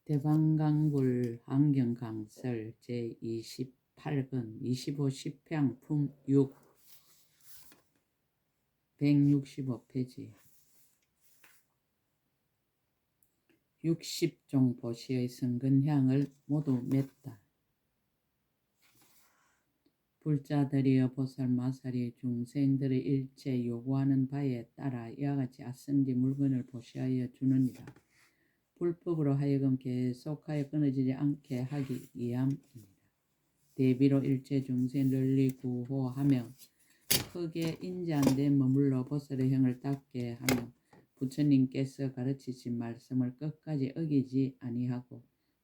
대방강불 환경강설 제28권 25 10평 품 6 165페이지 60종 보시의 성근향을 모두 맺다. 불자들이여 보살마살이 중생들의 일체 요구하는 바에 따라 이와 같이 아성지 물건을 보시하여 주느니라. 불법으로 하여금 계속하여 끊어지지 않게 하기 위함입니다. 대비로 일체 중생 널리 구호하며 크게 인자한 데 머물러 보살의 형을 닦게 하며 부처님께서 가르치신 말씀을 끝까지 어기지 아니하고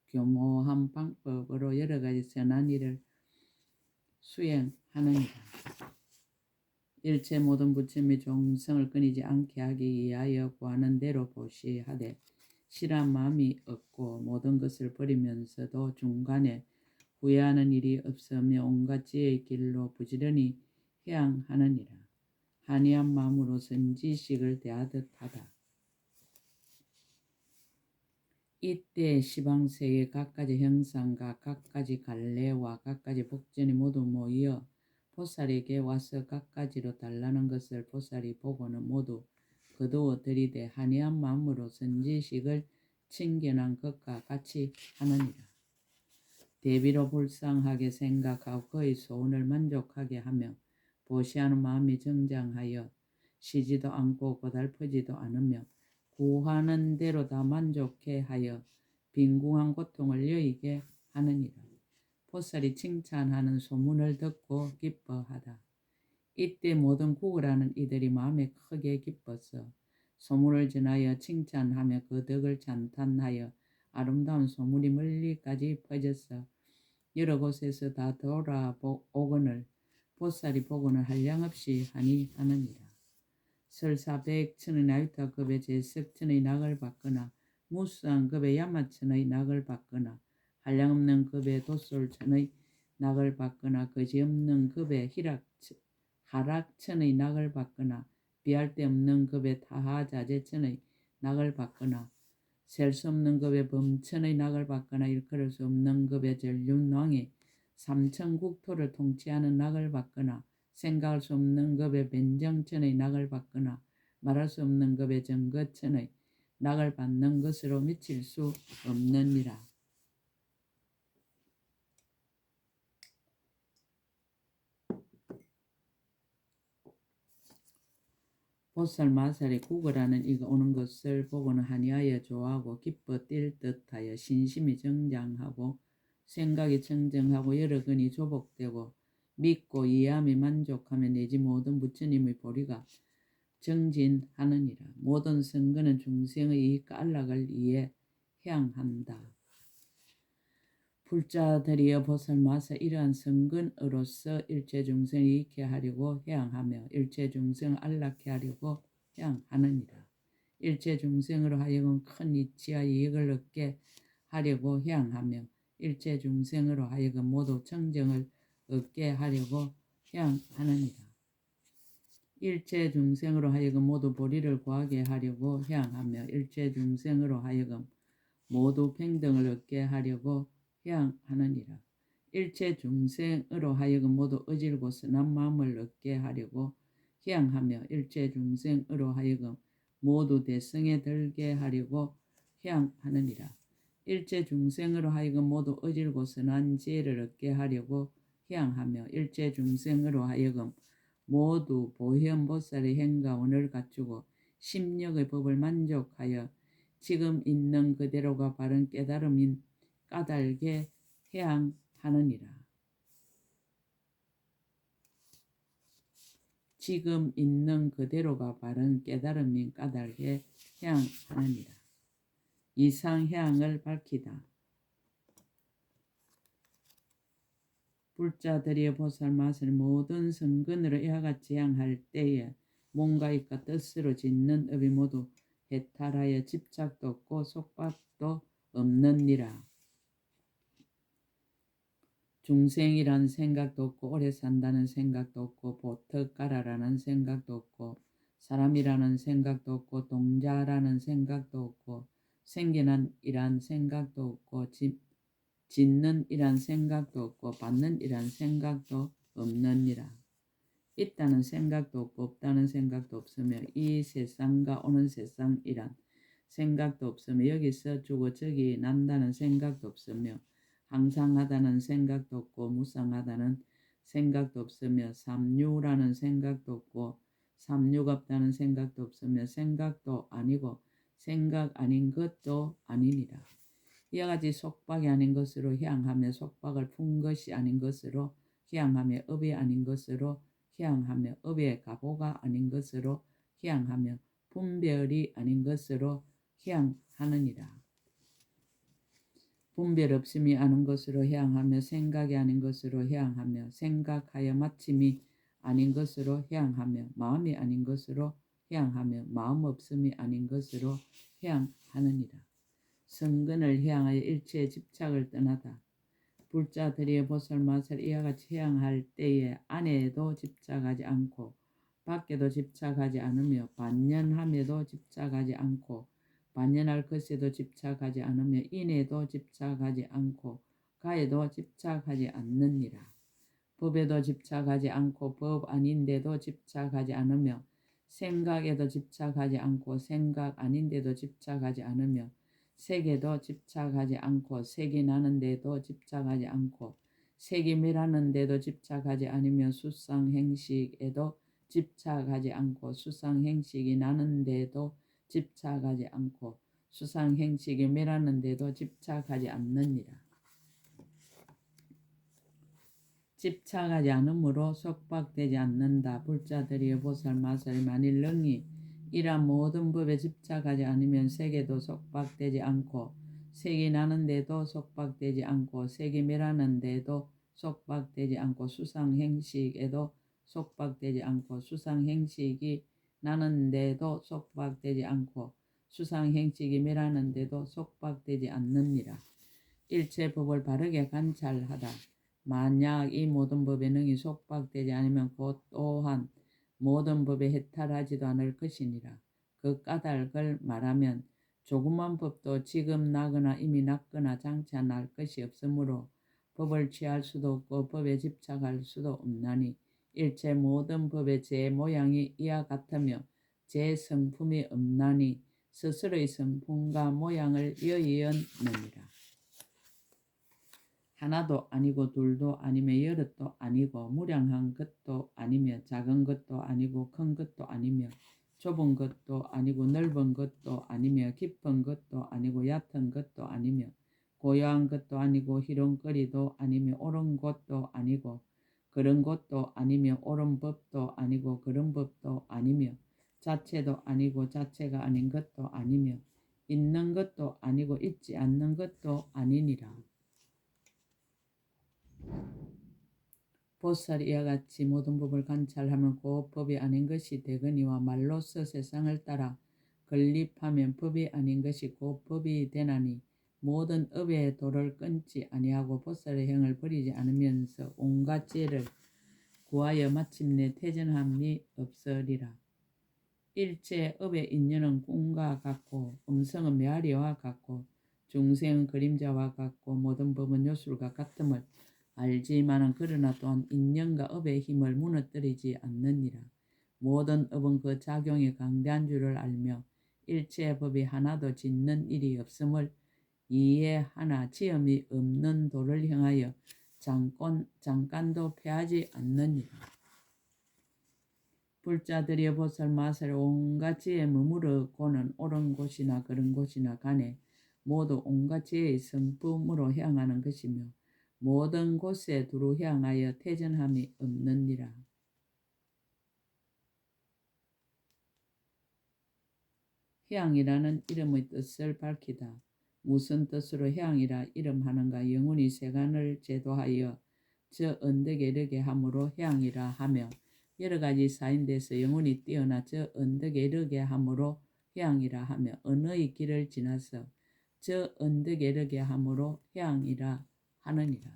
교모한 방법으로 여러 가지 선한 일을 수행하느니라. 일체 모든 부처님의 종성을 끊이지 않게 하기 위하여 구하는 대로 보시하되 실한 마음이 없고 모든 것을 버리면서도 중간에 후회하는 일이 없으며 온갖 지혜의 길로 부지런히 해양하느니라. 한이한 마음으로 선지식을 대하듯 하다. 이때 시방세계 각가지 형상과 각가지 갈래와 각가지 복전이 모두 모여 보살에게 와서 각가지로 달라는 것을 보살이 보고는 모두 거두어 들이대 한이한 마음으로 선지식을 친견한 것과 같이 하느니라. 대비로 불쌍하게 생각하고 그의 소원을 만족하게 하며 보시하는 마음이 정장하여 쉬지도 않고 고달프지도 않으며 구하는 대로 다 만족해 하여 빈궁한 고통을 여의게 하느니라. 보살이 칭찬하는 소문을 듣고 기뻐하다. 이때 모든 구걸하는 이들이 마음에 크게 기뻐서 소문을 전하여 칭찬하며 그 덕을 찬탄하여 아름다운 소문이 멀리까지 퍼져서 여러 곳에서 다 돌아오거늘 보살이 보고는 한량없이 하니 하느니라. 설사 100천의 나유타급의 제석천의 낙을 받거나 무수한 급의 야마천의 낙을 받거나 한량없는 급의 도솔천의 낙을 받거나 거지없는 급의 하락천의 낙을 받거나 비할 데 없는 급의 타하자재천의 낙을 받거나 셀 수 없는 급의 범천의 낙을 받거나 일컬을 수 없는 급의 전륜왕의 삼천국토를 통치하는 낙을 받거나 생각할 수 없는 급의 변정천의 낙을 받거나 말할 수 없는 급의 정거천의 낙을 받는 것으로 미칠 수 없느니라. 보살 마살이 구걸하는 이가 오는 것을 보고는 한이하여 좋아하고 기뻐 뛸 듯하여 신심이 정장하고 생각이 청정하고 여러 근이 조복되고 믿고 이해함이 만족하며 내지 모든 부처님의 보리가 정진하느니라. 모든 선근은 중생의 이익과 안락을 위해 향한다. 불자들이여 보살마사 이러한 선근으로서 일체 중생을 이익해 하려고 향하며 일체 중생을 안락해 하려고 향하느니라. 일체 중생으로 하여금 큰 이치와 이익을 얻게 하려고 향하며 일체 중생으로 하여금 모두 청정을 얻게 하려고 향하느니라. 일체 중생으로 하여금 모두 보리를 구하게 하려고 향하며 일체 중생으로 하여금 모두 평등을 얻게 하려고 향하느니라. 일체 중생으로 하여금 모두 어질고 선한 마음을 얻게 하려고 향하며 일체 중생으로 하여금 모두 대성에 들게 하려고 향하느니라. 일체 중생으로 하여금 모두 어질고 선한 지혜를 얻게 하려고 향하며 일체 중생으로 하여금 모두 보현보살의 행가원을 갖추고 심력의 법을 만족하여 지금 있는 그대로가 바른 깨달음인 까닭에 향하느니라. 지금 있는 그대로가 바른 깨달음인 까닭에 향하느니라. 이상 향을 밝히다. 불자들이여 보살마살 모든 성근으로 이와 같이 향할 때에 몸과 입과 뜻으로 짓는 업이 모두 해탈하여 집착도 없고 속박도 없느니라. 중생이란 생각도 없고 오래 산다는 생각도 없고 보턱가라라는 생각도 없고 사람이라는 생각도 없고 동자라는 생각도 없고 생기는 이란 생각도 없고 짓는 이란 생각도 없고 받는 이란 생각도 없느니라. 있다는 생각도 없고 없다는 생각도 없으며 이 세상과 오는 세상이란 생각도 없으며 여기서 주고 저기 난다는 생각도 없으며 항상하다는 생각도 없고 무상하다는 생각도 없으며 삼류라는 생각도 없고 삼류가 없다는 생각도 없으며 생각도 아니고 생각 아닌 것도 아니니라. 이와 같이 속박이 아닌 것으로 향하며 속박을 푼 것이 아닌 것으로 향하며 업이 아닌 것으로 향하며 업의 가보가 아닌 것으로 향하며 분별이 아닌 것으로 향하느니라. 분별 없음이 아닌 것으로 향하며 생각이 아닌 것으로 향하며 생각하여 마침이 아닌 것으로 향하며 마음이 아닌 것으로 향하며 마음 없음이 아닌 것으로 향하느니라. 성근을 향하여 일체의 집착을 떠나다. 불자들이 보살마살 이와 같이 향할 때에 안에도 집착하지 않고 밖에도 집착하지 않으며 반연함에도 집착하지 않고 반연할 것에도 집착하지 않으며 인에도 집착하지 않고 가에도 집착하지 않느니라. 법에도 집착하지 않고 법 아닌데도 집착하지 않으며 생각에도 집착하지 않고 생각 아닌데도 집착하지 않으며 색에도 집착하지 않고 색이 나는데도 집착하지 않고 색이 매라는데도 집착하지 않으며 수상행식에도 집착하지 않고 수상행식이 나는데도 집착하지 않고 수상행식이 매라는데도 집착하지 않느니라. 집착하지 않으므로 속박되지 않는다. 불자들이 보살마살이 만일 능히 이란 모든 법에 집착하지 않으면 색에도 속박되지 않고 색이 나는데도 속박되지 않고 색이 매라는데도 속박되지 않고 수상행식에도 속박되지 않고 수상행식이 나는데도 속박되지 않고 수상행식이 매라는데도 속박되지 않느니라. 일체 법을 바르게 관찰하다. 만약 이 모든 법에 능히 속박되지 않으면 곧 또한 모든 법에 해탈하지도 않을 것이니라. 그 까닭을 말하면 조그만 법도 지금 나거나 이미 났거나 장차 날 것이 없으므로 법을 취할 수도 없고 법에 집착할 수도 없나니 일체 모든 법의 제 모양이 이와 같으며 제 성품이 없나니 스스로의 성품과 모양을 여의었느니라. 하나도 아니고 둘도 아니며 여럿도 아니고 무량한 것도 아니며 작은 것도 아니고 큰 것도 아니며 좁은 것도 아니고 넓은 것도 아니며 깊은 것도 아니고 얕은 것도 아니며 고요한 것도 아니고 희롱거리도 아니며 옳은 것도 아니고 그런 것도 아니며 옳은 법도 아니고 그런 법도 아니며 자체도 아니고 자체가 아닌 것도 아니며 있는 것도 아니고 있지 않는 것도 아니니라. 보살이 이와 같이 모든 법을 관찰하면 그 법이 아닌 것이 되거니와 말로써 세상을 따라 건립하면 법이 아닌 것이 그 법이 되나니 모든 업의 도를 끊지 아니하고 보살의 행을 버리지 않으면서 온갖 죄를 구하여 마침내 퇴전함이 없으리라. 일체 업의 인연은 꿈과 같고 음성은 메아리와 같고 중생은 그림자와 같고 모든 법은 요술과 같음을 알지만은 그러나 또한 인연과 업의 힘을 무너뜨리지 않느니라. 모든 업은 그 작용이 강대한 줄을 알며 일체의 법이 하나도 짓는 일이 없음을 이해하나 지음이 없는 도를 향하여 잠깐도 패하지 않느니라. 불자들이 보살마살 온갖 지에 머무르고는 옳은 곳이나 그런 곳이나 간에 모두 온갖 지혜의 성품으로 향하는 것이며 모든 곳에 두루 향하여 퇴전함이 없느니라. 향이라는 이름의 뜻을 밝히다. 무슨 뜻으로 향이라 이름하는가. 영원히 세간을 제도하여 저 언덕에 이르게 함으로 향이라 하며 여러 가지 사인돼서 영원히 뛰어나 저 언덕에 이르게 함으로 향이라 하며 언어의 길을 지나서 저 언덕에 이르게 함으로 향이라 하느니라.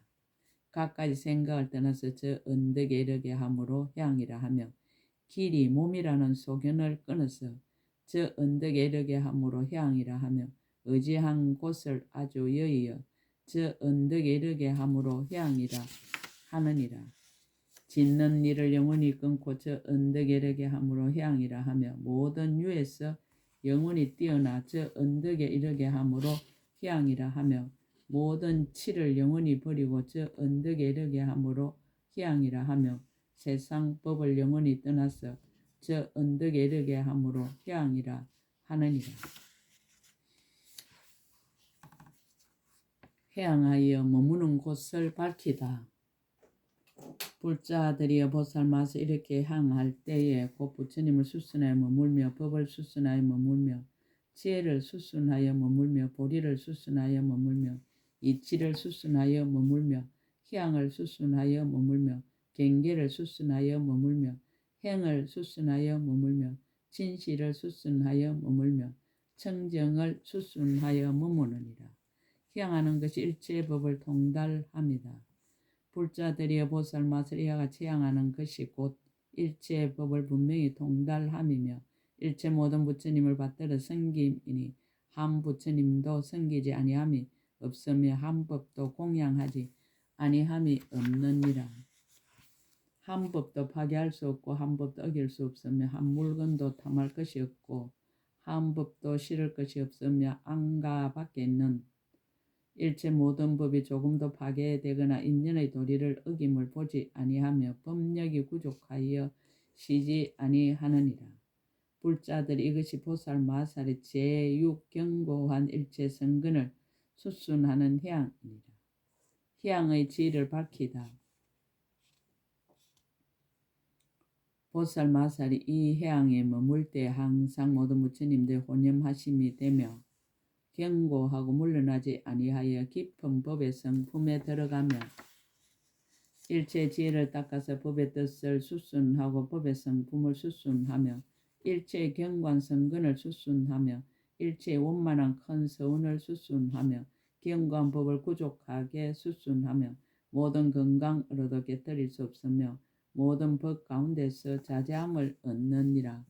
갖가지 생각을 떠나서 저 언덕에 이르게 함으로 향이라 하며 길이 몸이라는 소견을 끊어서 저 언덕에 이르게 함으로 향이라 하며 의지한 곳을 아주 여의어 저 언덕에 이르게 함으로 향이라 하느니라. 짓는 일을 영원히 끊고 저 언덕에 이르게 함으로 향이라 하며 모든 유에서 영원히 뛰어나 저 언덕에 이르게 함으로 향이라 하며 모든 치를 영원히 버리고 저 언덕에 이르게 함으로 향이라 하며 세상 법을 영원히 떠나서 저 언덕에 이르게 함으로 향이라 하느니라. 향하여 머무는 곳을 밝히다. 불자들이여 보살마서 이렇게 향할 때에 곧 부처님을 수순하여 머물며 법을 수순하여 머물며 지혜를 수순하여 머물며 보리를 수순하여 머물며 이치를 수순하여 머물며 향을 수순하여 머물며 경계를 수순하여 머물며 행을 수순하여 머물며 진실을 수순하여 머물며 청정을 수순하여 머무느니라. 향하는 것이 일체의 법을 통달합니다. 불자들이여 보살맛을 이와 같이 향하는 것이 곧 일체의 법을 분명히 통달함이며 일체 모든 부처님을 받들어 섬김이니 한 부처님도 섬기지 아니함이 없으며 한 법도 공양하지 아니함이 없느니라. 한 법도 파괴할 수 없고 한 법도 어길 수 없으며 한 물건도 탐할 것이 없고 한 법도 실을 것이 없으며 안가 밖에 있는 일체 모든 법이 조금도 파괴되거나 인연의 도리를 어김을 보지 아니하며 법력이 부족하여 쉬지 아니하느니라. 불자들이 이것이 보살마살의 제6견고한 일체 성근을 수순하는 향이니라. 향의 지혜를 밝히다. 보살마살이 이 향에 머물 때 항상 모든 부처님들 혼념하심이 되며 견고하고 물러나지 아니하여 깊은 법의 성품에 들어가며 일체 지혜를 닦아서 법의 뜻을 수순하고 법의 성품을 수순하며 일체 견고한 성근을 수순하며 일체 원만한 큰 서운을 수순하며 견고한 법을 구족하게 수순하며 모든 건강으로도 깨뜨릴 수 없으며 모든 법 가운데서 자제함을 얻느니라.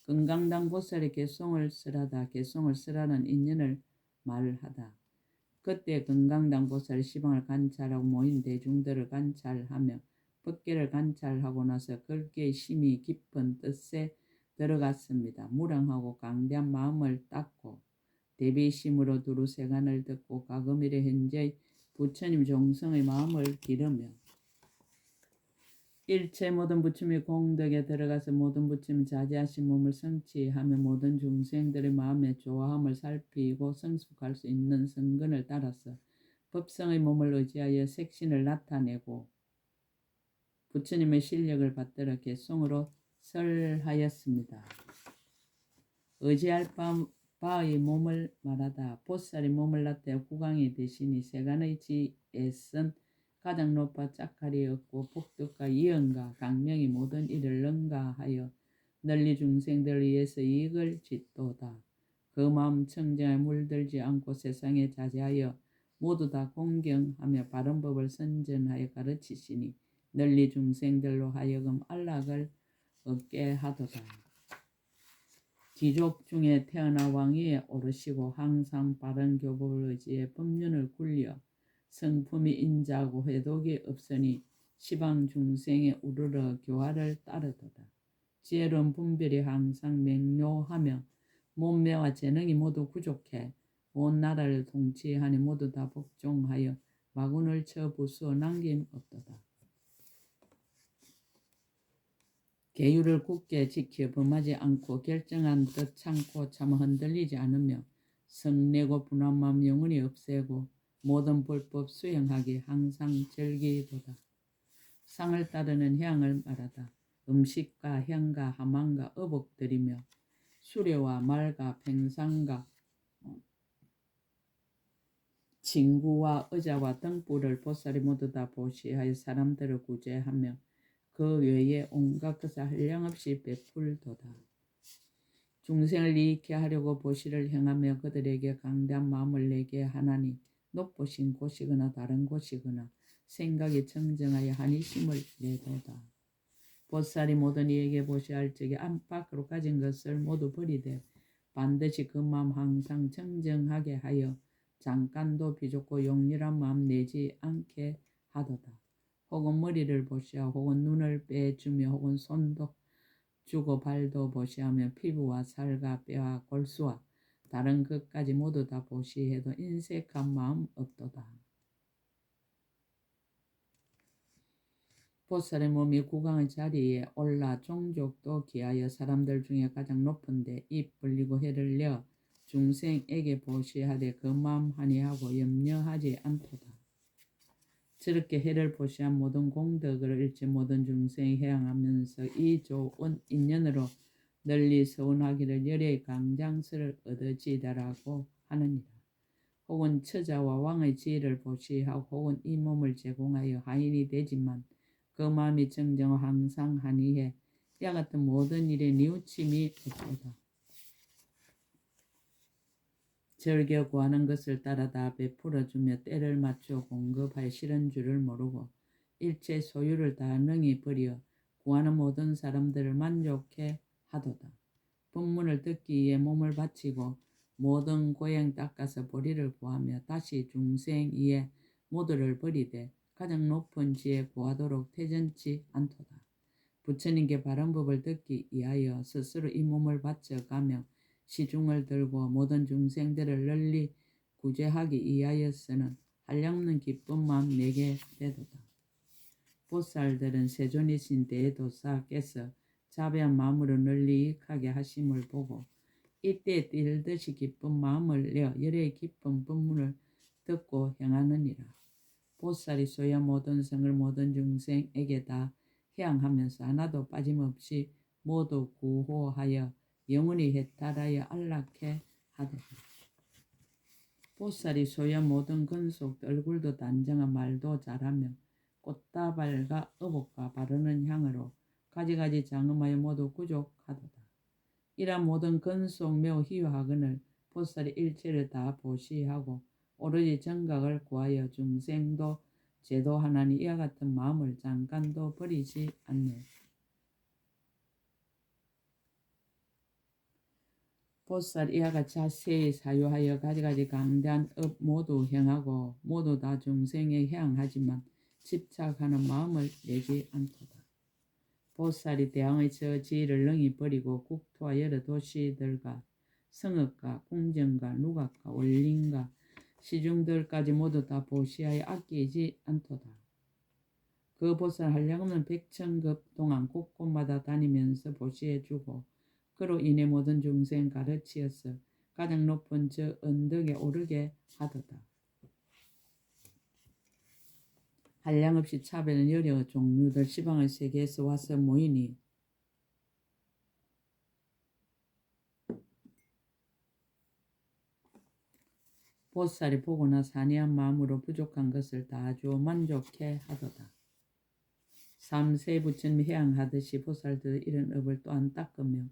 건강당 보살이 개송을 쓰라다. 개송을 쓰라는 인연을 말하다. 그때 건강당 보살이 시방을 관찰하고 모인 대중들을 관찰하며 법계를 관찰하고 나서 글귀의 심히 깊은 뜻에 들어갔습니다. 무량하고 강대한 마음을 닦고 대비심으로 두루 세간을 듣고 가금일의 현재의 부처님 종성의 마음을 기르며 일체 모든 부처님의 공덕에 들어가서 모든 부처님 자제하신 몸을 성취하며 모든 중생들의 마음의 좋아함을 살피고 성숙할 수 있는 성근을 따라서 법성의 몸을 의지하여 색신을 나타내고 부처님의 실력을 받들어 개송으로 설하였습니다. 의지할 바의 몸을 말하다. 보살이 몸을 나타내 구강이 되시니 세간의 지에선 가장 높아 짝칼이었고 복덕과 이언과 강명이 모든 일을 능가하여 널리 중생들을 위해서 이익을 짓도다. 그 마음 청정에 물들지 않고 세상에 자제하여 모두 다 공경하며 바른 법을 선전하여 가르치시니 널리 중생들로 하여금 안락을 얻게 하도다. 귀족 중에 태어나 왕위에 오르시고 항상 바른 교법을 의지해 법륜을 굴려 성품이 인자하고 회독이 없으니 시방 중생의 우르르 교화를 따르도다. 지혜로운 분별이 항상 맹료하며 몸매와 재능이 모두 부족해 온 나라를 통치하니 모두 다 복종하여 마군을 쳐 부수어 남김없도다. 계율을 굳게 지켜 범하지 않고 결정한 뜻 참고 참 흔들리지 않으며 성내고 분한 마음 영원히 없애고 모든 불법 수행하기 항상 즐기도다. 상을 따르는 향을 말하다. 음식과 향과 하망과 어복들이며 수레와 말과 팽상과 진구와 의자와 등불을 보살이 모두 다 보시하여 사람들을 구제하며 그 외에 온갖 것을 한량없이 베풀도다. 중생을 이익케 하려고 보시를 행하며 그들에게 강대한 마음을 내게 하나니 높으신 곳이거나 다른 곳이거나 생각이 청정하여 한이심을 내도다. 보살이 모든 이에게 보시할 적에 안팎으로 가진 것을 모두 버리되 반드시 그 마음 항상 청정하게 하여 잠깐도 비좁고 용렬한 마음 내지 않게 하도다. 혹은 머리를 보시어 혹은 눈을 빼주며 혹은 손도 주고 발도 보시하며 피부와 살과 뼈와 골수와 다른 것까지 모두 다 보시해도 인색한 마음 없도다. 보살의 몸이 국왕의 자리에 올라 종족도 기하여 사람들 중에 가장 높은데 입 벌리고 해를 내어 중생에게 보시하되 그 마음 한이하고 염려하지 않도다. 저렇게 해를 보시한 모든 공덕을 잃지 모든 중생이 해양하면서 이 좋은 인연으로 널리 서운하기를 열의 강장서를 얻어지다라고 하느니라. 혹은 처자와 왕의 지혜를 보시하고 혹은 이 몸을 제공하여 하인이 되지만 그 마음이 정정 항상 하니해 이와 같은 모든 일에 뉘우침이 없도다. 절개 구하는 것을 따라 다 베풀어주며 때를 맞추어 공급하여 실은 줄을 모르고 일체 소유를 다 능히 버려 구하는 모든 사람들을 만족해 하도다. 법문을 듣기 위해 몸을 바치고 모든 고행 닦아서 보리를 구하며 다시 중생 위에 모두를 버리되 가장 높은 지에 구하도록 태전치 않도다. 부처님께 바른 법을 듣기 위하여 스스로 이 몸을 바쳐가며 시중을 들고 모든 중생들을 널리 구제하기 위하여서는 한량없는 기쁜 마음 내게 되도다. 보살들은 세존이신 대도사께서 자비한 마음으로 널리 이익하게 하심을 보고 이때 뛸듯이 기쁜 마음을 내어 열의 기쁜 법문을 듣고 행하느니라. 보살이 소야 모든 성을 모든 중생에게 다 해양하면서 하나도 빠짐없이 모두 구호하여 영원히 해탈하여 안락해 하도다. 보살이 소야 모든 근속도 얼굴도 단정한 말도 잘하며 꽃다발과 어복과 바르는 향으로 가지가지 장엄하여 모두 구족하도다. 이러한 모든 근속 매우 희화하거늘 보살이 일체를 다 보시하고 오로지 정각을 구하여 중생도 제도하나니 이와 같은 마음을 잠깐도 버리지 않네. 보살 이와 같이 자세히 사유하여 가지가지 강대한 업 모두 행하고 모두 다 중생에 해양하지만 집착하는 마음을 내지 않도다. 보살이 대왕의 저 지위를 능히 버리고 국토와 여러 도시들과 성읍과 궁전과 누각과 원림과 시중들까지 모두 다 보시하여 아끼지 않도다. 그 보살 한량없는 백천급 동안 곳곳마다 다니면서 보시해주고 그로 인해 모든 중생 가르치어서 가장 높은 저 언덕에 오르게 하도다. 한량없이 차별 여러 종류들 시방의 세계에서 와서 모이니 보살이 보고나 산이한 마음으로 부족한 것을 다 주어 만족해 하도다. 삼세 부처님 해양하듯이 보살들 이런 업을 또한 닦으며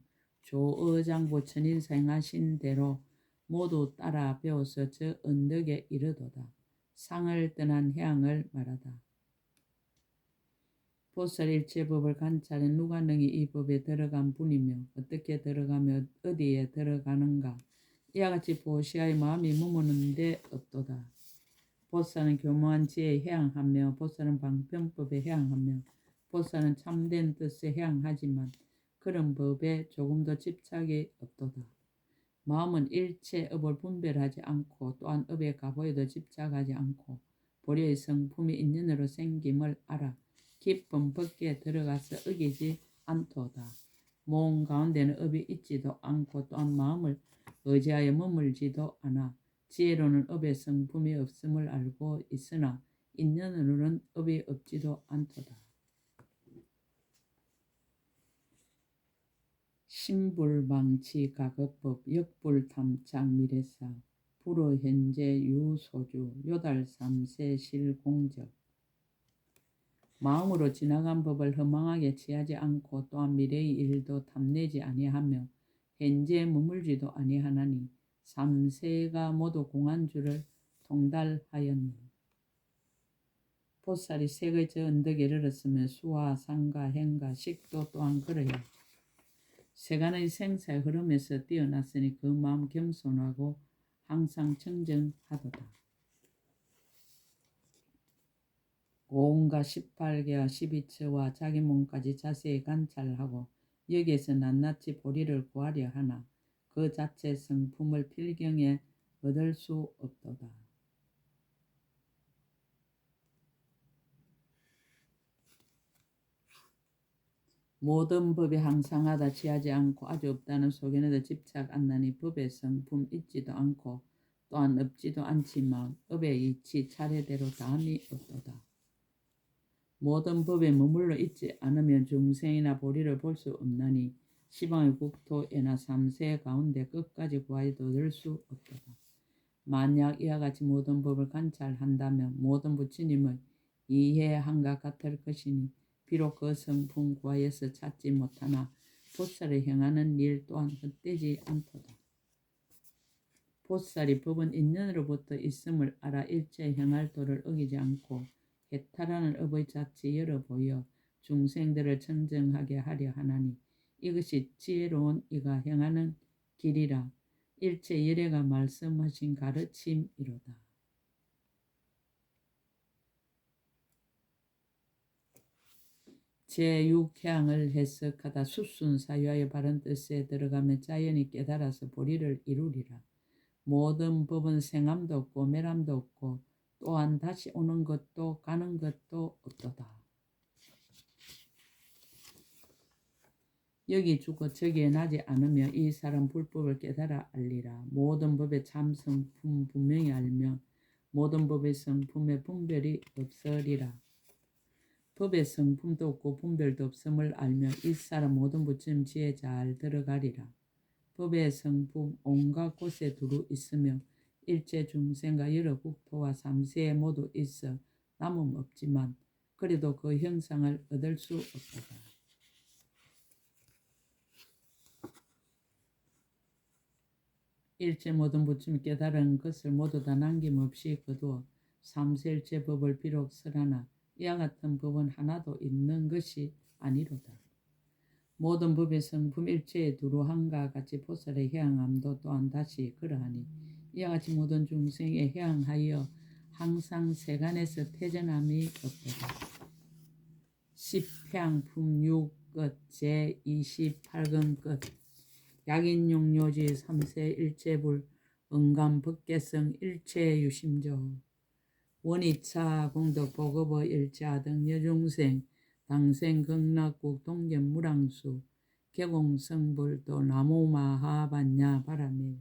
조의장부 천인 생하신 대로 모두 따라 배워서 저 언덕에 이르도다. 상을 떠난 해양을 말하다. 보살 일체법을 관찰해 누가 능히 이 법에 들어간 분이며 어떻게 들어가며 어디에 들어가는가 이와 같이 보시하의 마음이 머무는 데 없도다. 보살은 교묘한 지혜에 해양하며 보살은 방편법에 해양하며 보살은 참된 뜻에 해양하지만 그런 법에 조금도 집착이 없도다. 마음은 일체 업을 분별하지 않고 또한 업의 가보에도 집착하지 않고 보리의 성품이 인연으로 생김을 알아 깊은 법계에 들어가서 어기지 않도다. 몸 가운데는 업이 있지도 않고 또한 마음을 의지하여 머물지도 않아 지혜로는 업의 성품이 없음을 알고 있으나 인연으로는 업이 없지도 않도다. 신불망치 가급법 역불탐착 미래사 불어현재 유소주 요달 삼세 실공적 마음으로 지나간 법을 허망하게 취하지 않고 또한 미래의 일도 탐내지 아니하며 현재에 머물지도 아니하나니 삼세가 모두 공안주를 통달하였노. 보살이 색의 저 언덕에 이르렀으며 수와 상과 행과 식도 또한 그러해 세간의 생사의 흐름에서 뛰어났으니 그 마음 겸손하고 항상 청정하도다. 온갖 18개와 12처와 자기 몸까지 자세히 관찰하고 여기에서 낱낱이 보리를 구하려 하나 그 자체 성품을 필경에 얻을 수 없도다. 모든 법이 항상하다 지하지 않고 아주 없다는 소견에도 집착 안 나니 법의 성품 있지도 않고 또한 없지도 않지만 업의 이치 차례대로 다함이 없도다. 모든 법에 머물러 있지 않으면 중생이나 보리를 볼 수 없나니 시방의 국토에나 삼세 가운데 끝까지 구하여도 얻을 수 없도다. 만약 이와 같이 모든 법을 관찰한다면 모든 부처님을 이해한과 같을 것이니 비록 그 성품 구하여서 찾지 못하나 보살을 행하는 일 또한 헛되지 않도다. 보살이 법은 인연으로부터 있음을 알아 일체 행할 도를 어기지 않고 해탈하는 업의 자체 열어 보여 중생들을 청정하게 하려 하나니 이것이 지혜로운 이가 행하는 길이라 일체 열애가 말씀하신 가르침이로다. 제6향을 해석하다 수순사유하여 바른 뜻에 들어가며 자연히 깨달아서 보리를 이루리라. 모든 법은 생함도 없고 멸함도 없고 또한 다시 오는 것도 가는 것도 없도다. 여기 죽고 저기에 나지 않으며 이 사람 불법을 깨달아 알리라. 모든 법의 참 성품 분명히 알며 모든 법의 성품에 분별이 없으리라. 법의 성품도 없고 분별도 없음을 알며 이 사람 모든 부처님 지혜 잘 들어가리라. 법의 성품 온갖 곳에 두루 있으며 일체 중생과 여러 국토와 삼세에 모두 있어 남음 없지만 그래도 그 형상을 얻을 수 없도다. 일체 모든 부처님 깨달은 것을 모두 다 남김없이 거두어 삼세일체 법을 비록 설하나 이와 같은 법은 하나도 있는 것이 아니로다. 모든 법의 성품 일체에 두루함과 같이 보살의 해양함도 또한 다시 그러하니 이와 같이 모든 중생에 해양하여 항상 세간에서 태전함이 없도다. 십향품 6끝 제28권 끝 약인용료지 3세 일체불 응감법계성 일체유심조 원이차 공덕 보급의 일자 등 여중생 당생 극락국 동견무랑수 개공성불도 나무마하반야 바라밀